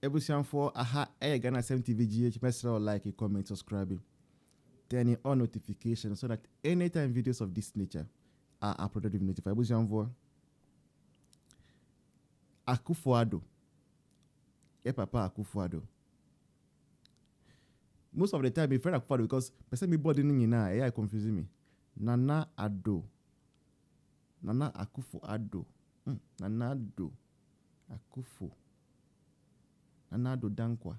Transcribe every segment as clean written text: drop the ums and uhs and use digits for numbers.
ebusian for aha Ghana 7 TVGH, press like, a comment, subscribe, turning on notifications so that anytime videos of this nature are uploaded, with notify. Ebusian for Akufo Addo. Papa Akufo Addo. Most of the time, my friend Akufo Addo, because person me body ni na, AI confusing me. Nana Addo. Nana Akufo Addo. Nana Addo. Akufo. Nana Addo Dankwa.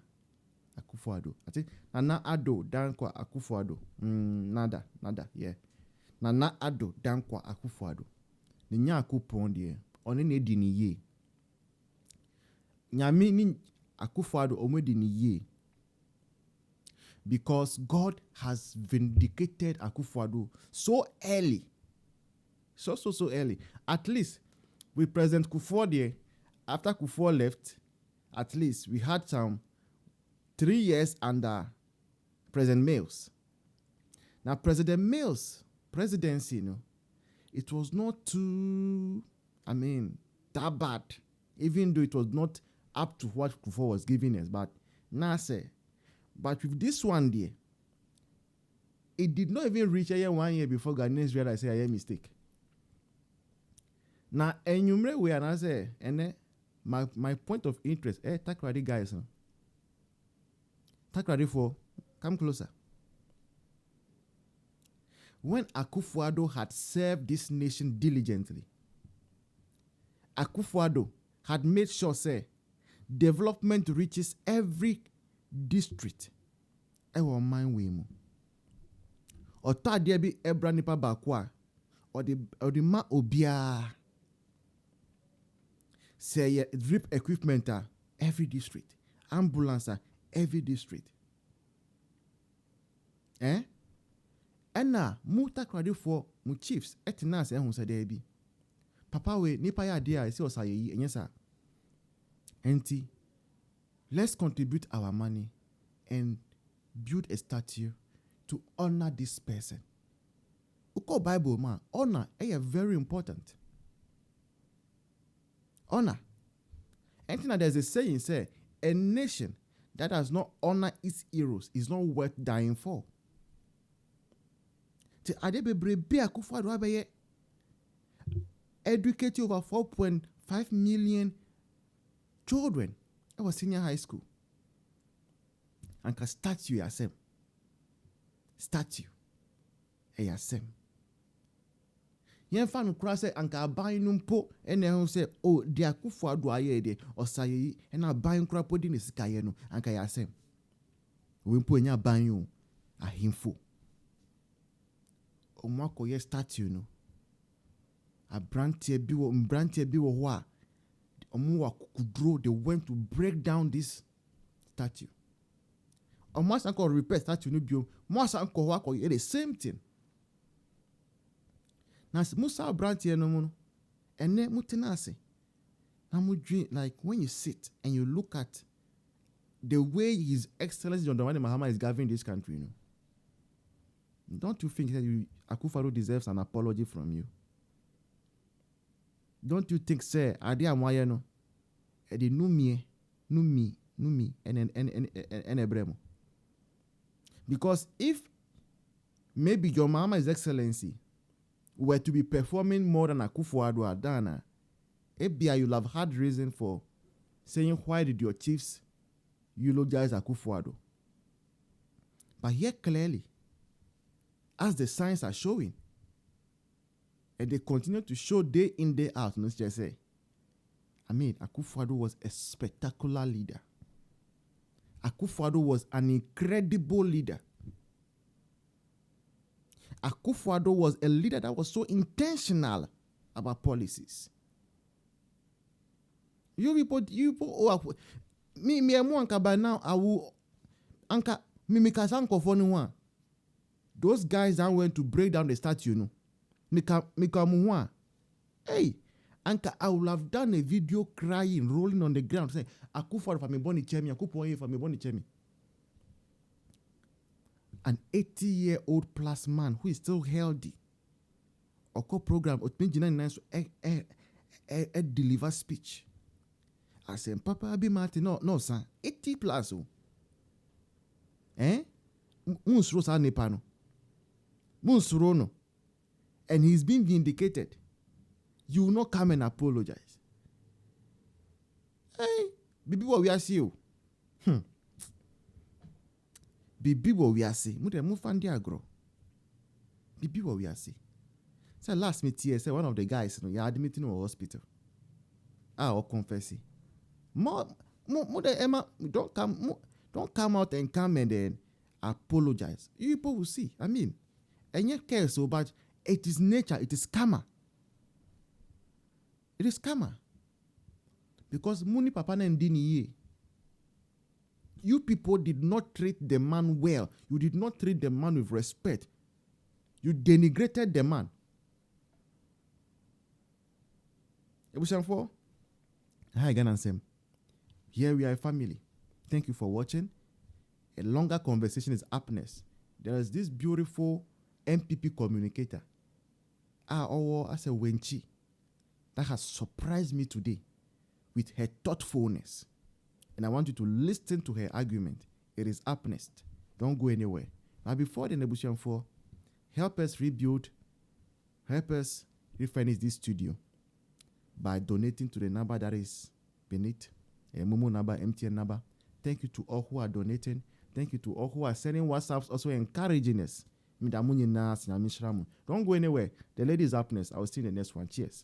Akufo Addo. I think Nana Addo Dankwa Akufo Addo. Nada, yeah. Nana Addo Dankwa Akufo Addo. Nya akupon die. Oni ne di ni ye. Nyame ni Akufo Addo omedi ni ye. Because God has vindicated Akufo Addo so early. So early. At least with President Kufuor there, after Kufuor left, at least we had some 3 years under President Mills. Now, President Mills' presidency, it was not too, that bad, even though it was not up to what Kufuor was giving us. But now, but with this one there, it did not even reach 1 year before Ghanaians realized I had a mistake. Now, enumerate we and I say, and my point of interest, Takoradi guys, Takoradi for come closer. When Akufo Addo had served this nation diligently, Akufo Addo had made sure, development reaches every district. Ewa mind we mo. Or ta dia bi ebra nipa bakwa, or the ma obia. Say drip equipment every district, ambulance every district. Ena mu Takoradi for mu chiefs etina se ehun se dey bi. Papa we nipa ya dia se osayeyi enye sa. Enti let's contribute our money and build a statue to honor this person. Uko Bible man, honor is very important. Honor. And there's a saying, a nation that does not honor its heroes is not worth dying for. Educate over 4.5 million children. I was senior high school. And can statue yourself. Statue. Yourself. Yen fan kura say anka aban no mpo ene ho say oh de Akufo Addo aye de osaye ena aban kura podi ne sika ye no anka ya asem we mpo enya aban yo ahimfo omo akoye statue no mbrantie bi wo ho a omo wa kudro they went to break down this statue omo asanko repair statue no bio mo asanko ho akoye the same thing. Now, Musa Brantie no mono, and then mutinase. Like when you sit and you look at the way His Excellency John Dramani Mahama is governing this country, don't you think that Akufo Addo deserves an apology from you? Don't you think, sir, Adi Amwaya no, Edi numi, and Ebremo? Because if maybe your Mahama His Excellency were to be performing more than Akufo Addo had done, ABI you'll have had reason for saying why did your chiefs eulogize Akufo Addo. But here clearly, as the signs are showing, and they continue to show day in, day out, let's just say, Akufo Addo was a spectacular leader. Akufo Addo was an incredible leader. Akufo Addo was a leader that was so intentional about policies. You people, me anka by now, I will anka mimikasanko for one. Those guys that went to break down the statue, mika hey, anka I would have done a video crying, rolling on the ground, saying Akufo Addo for me boni chemi, Akufo Addo for me boni chemi. An 80-year-old plus man who is still healthy. Oko program, deliver speech. I said, Papa be Martin, no, son, 80 plus. Munsro sa nepano. Munsro no. And he's been vindicated. You will not come and apologize. Hey, Bibi what we are see you. Bibi what we are see. Mu fandi agro. Bibi what we are see. So last meeting, say one of the guys, you are admitted in a hospital. Or confess. More Emma, don't come out and come and then apologize. You people will see. I mean, and you care so bad. It is nature. It is karma. It is karma. Because Muni Papa Ndini, you people did not treat the man well. You did not treat the man with respect. You denigrated the man. Hi, Ghana Sam. Here we are a family. Thank you for watching. A longer conversation is happiness. There is this beautiful MPP communicator. As a Wenchi that has surprised me today with her thoughtfulness. And I want you to listen to her argument. It is happiness. Don't go anywhere. Now before the negotiation for, help us rebuild, help us refurnish this studio by donating to the number that is beneath. Momo number, MTN number. Thank you to all who are donating. Thank you to all who are sending WhatsApps, also encouraging us. Don't go anywhere. The lady is happiness. I will see you in the next one. Cheers.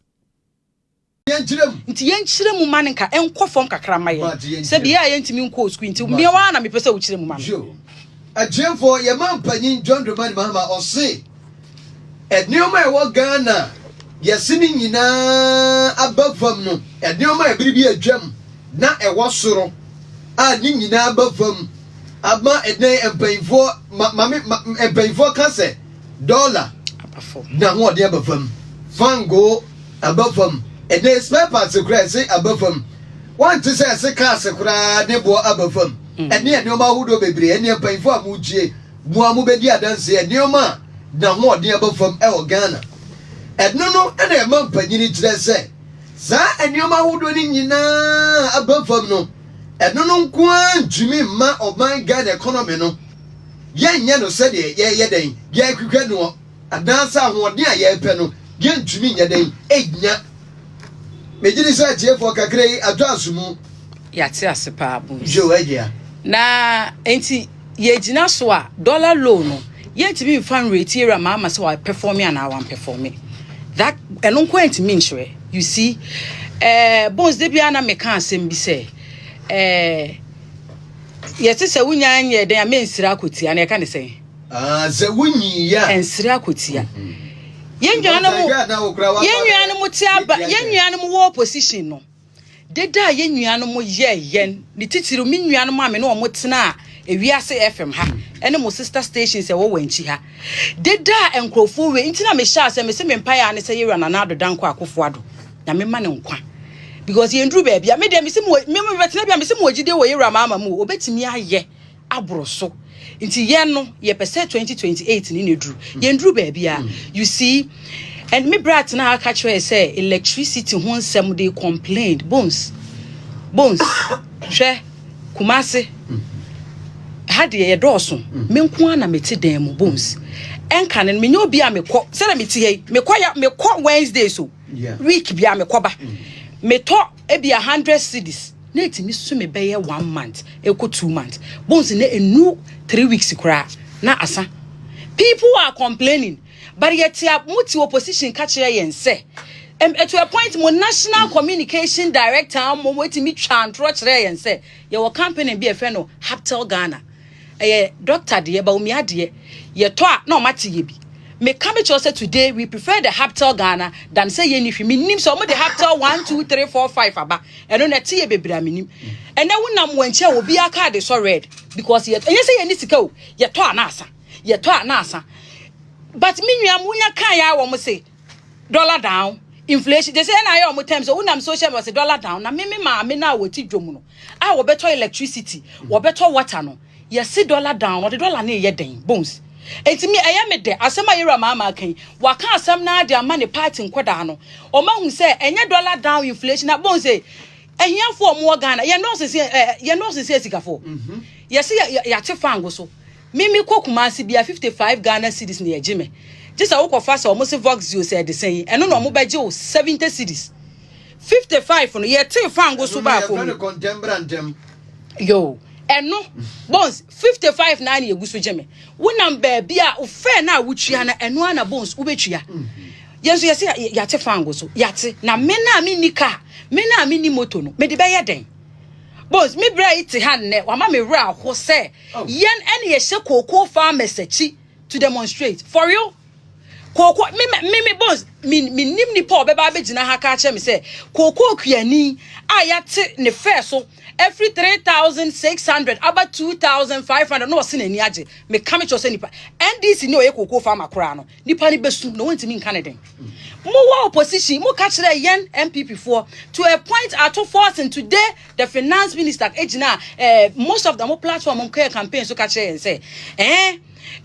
Nti yenchire mu man nka enko fom kakra maye se bia yentimi nko school nti me wa na me pese wo chire mu man Ajemfo ye man panyin John Dramani Mahama ose enioma e wo Ghana yesini nyina abafam no enioma e biribi adwam na e wo soro a ni nyina abafam ama ene empanfo mame empanfo ka se dollar abafam na ho de abafam fango abafam ene spare parts kura say abafam want to say car sekura ne bo abafam ene enioma hudo bebre ene empanfo amugie mu amubedi adanse enioma na ho de abafam e wo Ghana edno no ene e man panyini kire se sa enioma hudo ni nyina abafam no edno no nko ntumi ma oban Ghana economy no yenye no se de ye den ye kwekwe no adansa ahoɔden a ye pɛ no ye ntumi nya den enya mejiri sa tiefo kakrai adwansumu yate asepa bu jo agia na enti ye gina so a dollar loan no ye ntimi fan rate era ma se wa perform ya na wan perform that eno nko ntimi nhwe you see bones de bia na me kan asem bi se yete se wunya anye den amensira akotia na ye kan se ze wunyi ya ensira akotia yennuanu tiaba yennuanu wo position no deda yennuanu yen ni titiri minnuanu ma me no mo tena ewiase FM ha ene mo sister stations e wo wanchi ha deda enkrofo we ntina me sha se me se me mpaya ne se yera na ado danko Akufo Addo na me ma ne nkwa because yendru ba bia me de me se me betena bia me se mo gide wo yera mama mu obetimi aye abroso nti yen no ye pese 2028 ni nedru yendru ba bia you see. And me brat na catch her say electricity ho nsem dey complained bones hwe Kumase had ye doso me nko na meti dan mu bones enka ne me nya obi a me kɔ se na meti hei me kɔ Wednesday so week bia me kɔ ba me to e bia 100 cedis na etimi so me be ye 1 month e ko 2 months bones na enu 3 weeks kura na asa people are complaining. But yet, muti opposition catch yen say. To a point, mo national communication director, mo waiting me chant yen say. Your company be a friend of Haptel Ghana. Doctor dear, but me adie. Ye toa no mati yebi. Me come to say today we prefer the Haptel Ghana than say yen if you mean some of the Haptel 1, 2, 3, 4, 5 aba. And on a tea baby minim. And then when chair will be a card is so red because yet and you say you need to go. Ye toa nasa. Ye toa nasa. But me munya kan ya wo mo say dollar down inflation they say na ya mo time so unam social was dollar down na me ma me na woti dwom no a wo beto electricity wo beto water no ye see dollar down what the dollar na ye den bones enti me eye me de asema yera mama kan wa kan asem na de ama ne party nkoda no o ma hu say enye dollar down inflation na bones say ehia for mo Ghana ye no se sika for ye se ya te fango so me kokumasi bia 55 Ghana cedis na ye gime just a wo fa se o mo se Vox you said the same eno no mo beje o 70 cedis 55 no ye te fango so ba for yo eno Bones 55 na ye guso gime wonam ba bia o fe na wutua na eno ana Bones wo betua yenso ye se ya te fango so ya te na me na me nika me na me ni moto no me de be ye den Bones me bra iti han ne wa ma me ra ho se yen ene ye hye koko farmers achi to demonstrate for real koko me Bones me nim ni pa obeba begina ha ka che me se koko kuani ayate ne fair so every 3,600 about 2,500 no se nani age me kame cho se nipa NDC ni oye koko farmer kra no nipa ni besu no wonti min Canada mo wa opposition mo ka kire yen MPP for to a point at force and today the finance minister ejina most of them platform on campaign so ka kire yen say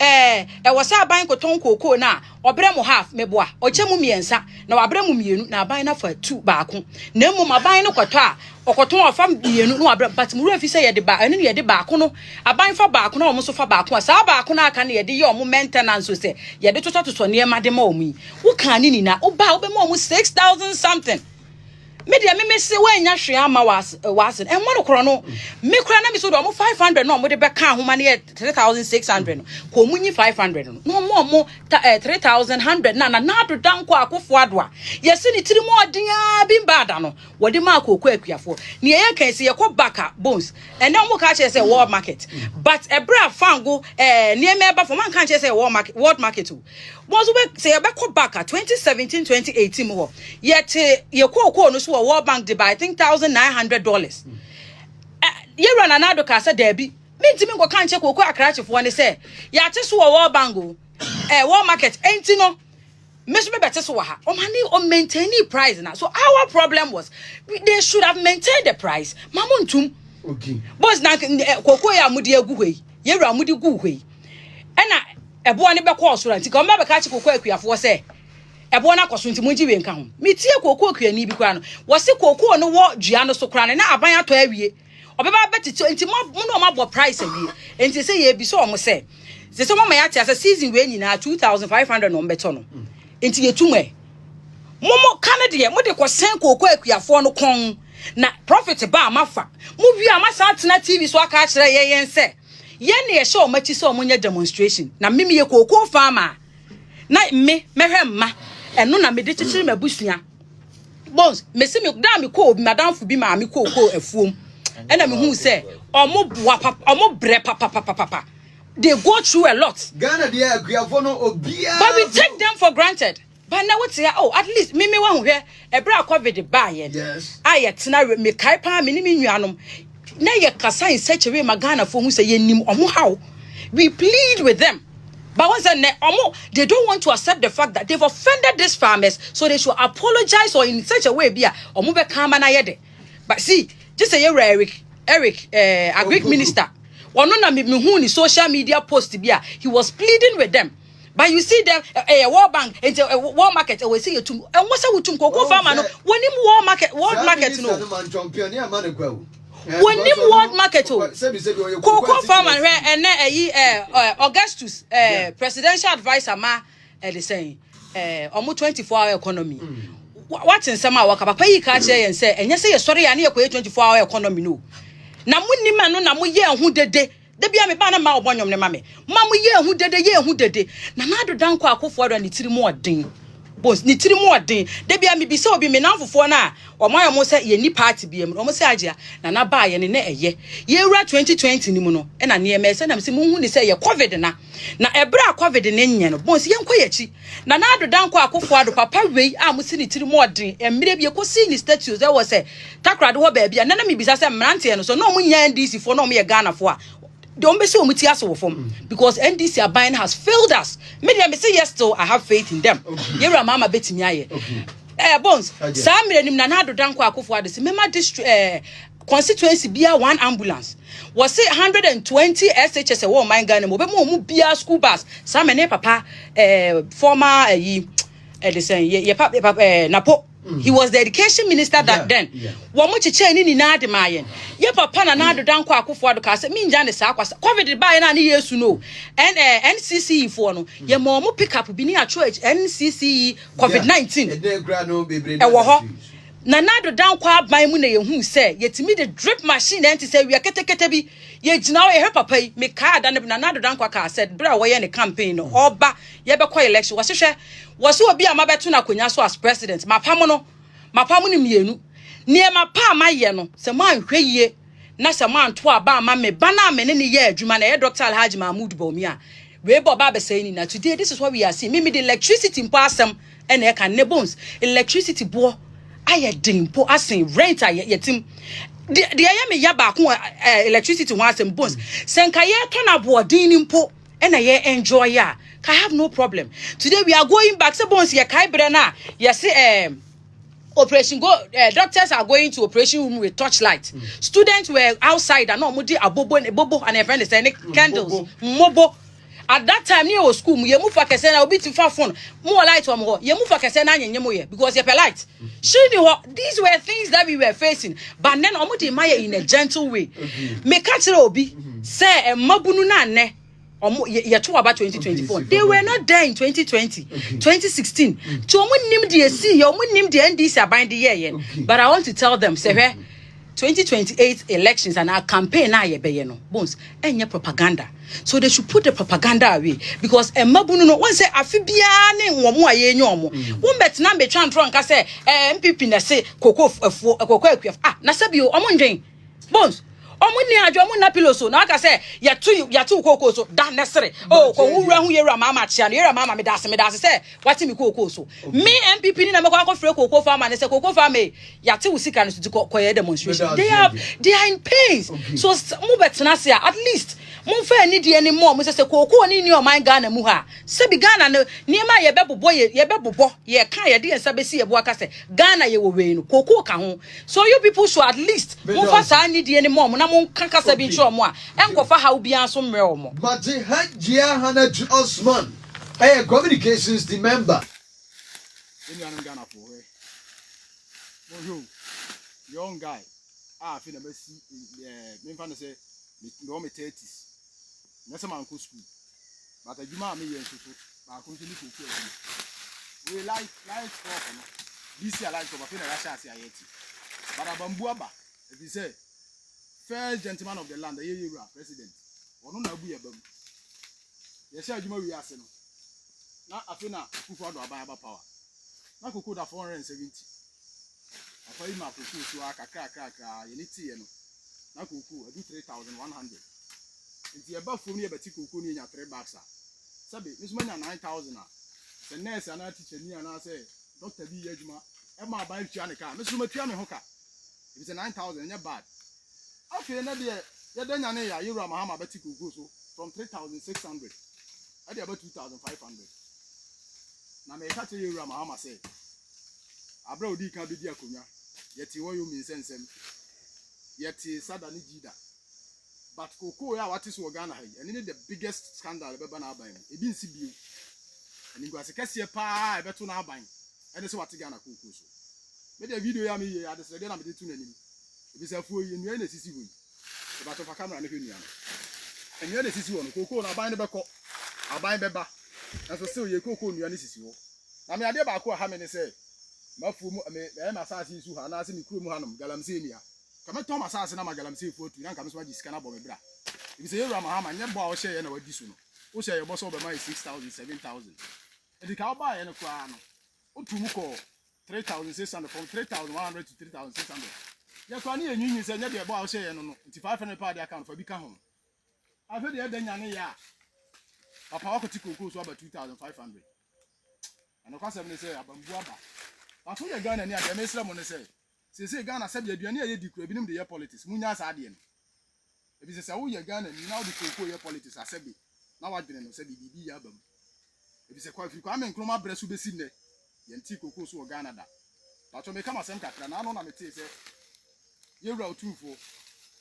e wasa aban ko ton koko na obre mo half meboa oche mu miensa na wabre mu mienu na aban na fa 2 baako na mu aban no kwato a okoton ofa mienu no wabre but mu refi say ye de ba enu ye de baako no aban fa baako na omo so fa baako a sa baako na aka na ye de ye omo maintenance so say ye de toto ne ma de ma omo yi wo kan ni na oba obe ma omo 6,000 something media me se wanya hwe ama was en mo no kro no me kra na me so do mo 500 no mo de be ka homa na 3,600 no ko munyi 500 no mo 3,100 na do dan ko Akufo Addo a yesi ni tiri mo odin a bi bada no wo de ma akoko akuafo ne ye kan se ye ko baka Bones and then mo ka che say world market but ebra fango ne me ba for man kan che say world market was we say be ko baka 2017 2018 mo yet ye ko no so World Bank de buy I think $1,900 ye run anado ka say debi me ntimi ko kan che koko akrache fo ne say ya te so World Bank world market enti no me so be bete so ha o mani o maintain price na so our problem was they should have maintained the price mamontum okay boss na koko ya mudi agu hoi ye ra mudi gu hoi ena ebo ne be ko so ranti ka o me be ka che koko akuafo say ebo na koso nti munji we nka ho metie koko akuani bi kwa no wo se koko no wo dua no so kra ne na aban ato awie obeba betiti nti mo no mabo price awie nti se ye bi so o mo se mo ma ya tia se season we nyina 2,500 no mbeto no nti ye tumwe mo Canada ye mo de ko sen koko akuafo no kon na profit ba amafa mo wi amasa atena TV so aka kire ye yense ye ne ye show machi so mo nya demonstration na mimi ye koko farmer na me mehwe mma eno na me de chichiri mabusua Bones me se me da me ko madam fu bi ma me ko afuom ena me hu se omo boa papa omo bre papa they go through a lot Ghana dey akuafo no obia but we take them for granted but now what's here at least me wa hu hwe ebra COVID ba ye yes ayetena me kai pa me ni me nuanom na ye kasa in such a way Ghana fo hu se ye nim omo how we plead with them. But once they don't want to accept the fact that they've offended these farmers, so they should apologize or in such a way be but see, just say Eric, a Greek minister. One no me who ni social media post be he was pleading with them. But you see them World Bank World Market we say you and what's a utum koko farmer no when him World Market no when him World Market koko farmer and Augustus presidential advisor ma they saying almost 24-hour economy what in some our papa yi ka che yen say enye say sorry ya na ye 24-hour economy no na munni ma no na mo ye hu dede de bia me ba na ma obonyom ne ma me ye hu dede na na do dan ko Akufo Addo ni tiri mu odin Bones ni tiri mu odin de bia me bi se obi me nanfofo na omoyo mo se ye ni party bia me o mo se agea na ba ye ne na eye ye wura 2020 ni mu no e na ne me se na me se mu hu ni se ye COVID na ebra COVID ne nye no Bones ye nkwa ye chi na do dan ko Akufo Addo papa wei a mo se ni tiri mu odin emire bia ko see ni status e wo se Takoradi ho ba bia na me bi sa se mrante no so no mo nya NDC fo no mo ye Ghana fo a don't be so because NDC buying has failed us. Me say yes, still I have faith in them. Yera mama betimi aye. Bones. Some nim na do dan ko Akufo Addo. Mema district constituency bia one ambulance. Was say 120 SHS e wo man Ghana mo be mo bia school bus. Some ne papa former they say ye papa napo He was the education minister then. Wo mo cheche ni na de mayen. Ye papa na do dan kwa Akufo Addo ka se me nja ne sa kwasa. COVID ba na ne Yesu no. NCCE for no. Ye mo pick up bi ni atro NCCE COVID-19. E wo ho. Na do dan kwa aban mu na ye hu se yetimi the drip machine enti se wi ketekete bi ye gina ye papa yi me ka da na do dan kwa ka said bra wo ye ne campaign no oba ye be kwa election wo hwehwe wo se obi a mabeto na konya so as president mapam ni mienu ne mapa maye no se man hweyie na se man to aba ma me bana me ne ye adwuma na ye Dr. Alhaji Mahmoud Bawumia a we baba be say ni na today this is what we are seeing me the electricity mpo asem e na e kan ne bones electricity bo aye dimpo asen rent yetim de aye me ya ba ko electricity ho asem bones senka ye to na boarding nimpo e na ye enjoy ya I have no problem. Today we are going back to bones ye kai bre na ye say operation go doctors are going to operation room with torchlight. Students were outside and no mudi abobo and a friend say candles mobo. At that time near school ye move for kese na obi ti fa phone more light on mo ye move for kese na nyem ye because ye per light. These were things that we were facing, but then omudi maye in a gentle way. Me catch obi say mabunu na ne ye to about 2024. They were not there in 2020, 2016. To omunim de see ye omunim de NDC aban de ye. But I want to tell them say 2028 elections and our campaign na ye be no bones enye propaganda. So they should put the propaganda away because mabunu no one say afibia ne nwomo aye nyomo won bet na be twan tron ka say MPP na say koko akuaf na sabi o omo ndwen bones omuni ajo omu na piloso na aka say ya tu koko so da nesere ko wura hu yera mama chia no yera mama me da se say wati mi koko so me MPP ni na me kwa free koko farmer ne say koko farmer ya ti usika no to koye demonstration they are in pains. So mu betena say at least mu fa ni de anymore mu say koko ni o man Ghana mu ha se bi Ghana no niema ye bebobo ye kan ye de ensa besi ye bo aka say Ghana ye wo we no koko ka ho. So you people should at least mu fa sa ni de anymore na mon kankasa bi ncho mo a enkofa ha obi anso mre omo but Hajia Hannah Osman communications the member in Ghana for young guy feel na see me fan say me 30s na say man ko school but adwuma me yen so ba ko ntini ko we like stuff no this year like stuff na rasha ase ayeti but abambu aba if you say first gentleman of the land, the president. Ono na bu yebam. Ye sha adwuma wi ase no. Na afina Akufo Addo aba power. Na koko da 470. Afa yi ma koko so akakra ye ni tie no. Na koko adu 3100. Nti ye ba fom ni ye beti koko ni nya 3 bags a. Sabe, misuma nya 9000 a. The nurse ana teacher ni ana say doctor bi ye adwuma. E ma ba tua ne ka. Misuma tua me ho ka. If it's 9000 nya bad. Okay, na de ye danya ne ya Yura Mahama beti kugo so from 3600 at about 2500. Na me ka te Yura Mahama say abra odi ka bi di akonya yeti wo yo mi nsensem yeti sadani jida but koko ya wati so Ghana ha eni the biggest scandal be ba na aban e bi nsi bio eni gwase kase pa e beto na aban eni se wati Ghana koko so me de video ya me ye adese de na me de tu nanim ebi se afuo ye nua na sisi wo e ba to fa camera ne hwe nua no enua na sisi wo no koko na aban ne be ko aban be ba na so se ye koko nua ne sisi wo na me ade ba ko ha me ne se mafu mu me ma saasi su ha na se mi kuro mu hanom galamsey nia kama to ma saasi na ma galamsey fotu na kama so ma jiska na bo me bra ebi se Yura Mahama nye bo a wo hye ye na wadi su no wo hye ye bo so be ma 6000 7000 edi ka wo ba ye no kwa no otu mu ko 3600 from 3100 to 3600 ya kwa ni enyinyi se nye de bo a wo hye ye no no nti 500 pa de account fa bi ka ho afa de danya ne ya papa wa ko tikoko so about 2500 and kwa se me say abambu aba aso ye Ghana ni ade mesra mo ne say Ghana sabe aduane ye di kura binim de ye politics munya asa ade no e bi say wo ye Ghana ni na wo di koko ye politics asabe na wadwene no sabe bibi ya abam e bi say kwa fi kwa me nkroma bresu besi ne ye nti koko so wo Ghana da ba to me kama sem kakra na no na me te say ye wura otumfo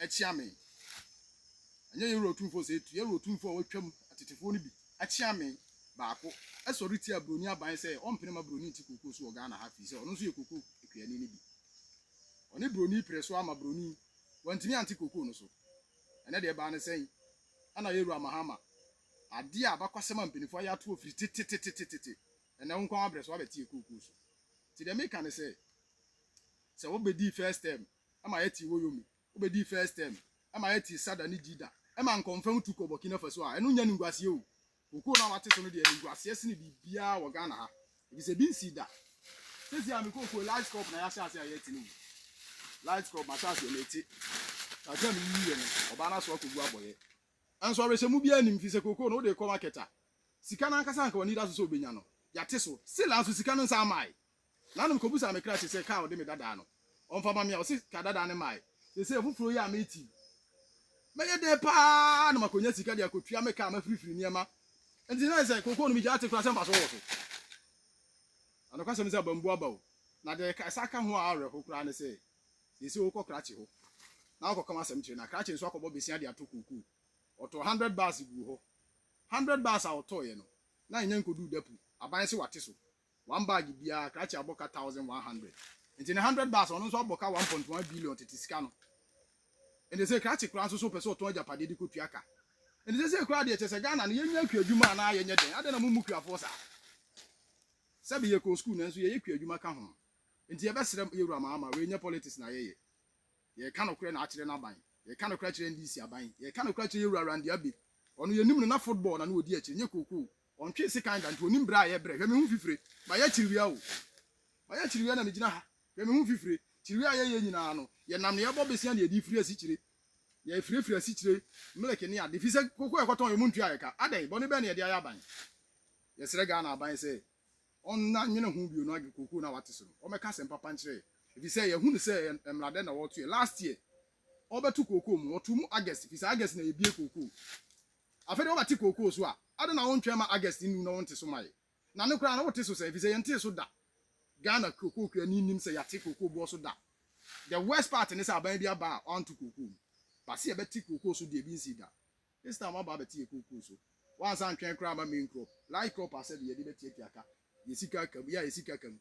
achia me anya ye wura otumfo say tu ye wura otumfo wo twam atetefo ni bi achia me baako esori ti abroni aban say ompene ma broni ti kokoo so Ghana ha fi say ono so ye kokoo ekuani ni bi oni broni preso ama broni wantimi anti kokoo no so ene de ba ne say ana yeru amahama ade a bakwasema mpenifo ya to ofiri tete ene won kwa abreso abeti kokoo so ti de make an say wo bedi first term ama yeti wo yomi wo bedi first term ama yeti sada ni jida ama nkonfam tu ko Burkina Faso a enu nya ni ngwase o kokoo na wate so no de ni ngwase se ni bibia wo Ghana ha bi se bi nsida sesi am kokoo light crop na ya sha ase ayeti ni light crop ma sha ase leti ta jam ni ye no oba na so kogu aboye enso re se mu bia nim fi se kokoo no de ko marketa sika na nkasa nka woni da so obenya no ya te so sila so sika no nsa mai nanum ko busa me kra che se ka o de me dada no onfa ma me o se ka dada ne mai se fufuro ya meti me ye de pa na makonya sika de akotua me ka ma frifiri niema enti na se kokoo no mi ja te kra se mba so wo so ano ka se me se bambu aba o na de ka saka ho a awe kokura ne se se wo ko kra che ho na ko kama se mchire na kra che nso akobo besia de ato kokoo oto 100 bars gu ho 100 bars a oto ye no na nya nkodu dapu aban se wate so one bag bia krachi aboka 1100 enti 100 bars ono so aboka 1.1 billion tete sika no enti se krachi kra so peso to ajapade di kotua ka enti se kra de chese Ghana no yenya akuadwuma na yenye den ade na mumu kuafo sa sabi ye ko school na so ye kuadwuma ka ho enti ye besere yewura ma we nya politics na ye ka no kure na akire na ban ye ka no kra kire ndisi aban ye ka no kra kire yewura randi abi ono ye nim na football na odi akire nye kokoo ontwe sekanda nto onim bra ye bre hwe me hu fifire ba ya chiriwia o ba ya chiriwia na me gina ha hwe me hu fifire chiriwia ye nyina no ye nam ne ye bo besia na ye di firi asichire ye firi asichire mleke ne ade fise kokoo e kwaton ye muntu ayeka adai bo ne be na ye de ayaban ye sere Ghana aban se onna nwene hu bio no age kokoo na wate so o meka se papa nchire if say ye hu ne se emrade na wotu ye last year obetu kokoo mu wotu mu August fise August na ye bie kokoo afede o bati kokoo so a ade na wontwe ma August nu na wonte so mai na ne kura na wote so se fi se yente so da Ghana kokoo kura ni nim se yate kokoo bo so da the worst part ne se aban bia ba on to kokoo ba se e beti kokoo so de bi nsi da this time aba beti kokoo so wan san twen kura ma main crop light crop ase de ye de beti aka ye sika kam ya ye sika kam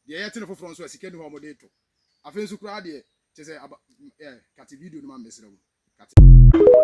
de ye tene foforo so sika ni ho mo de to afen so kura de che se kati video no ma mesere wo kati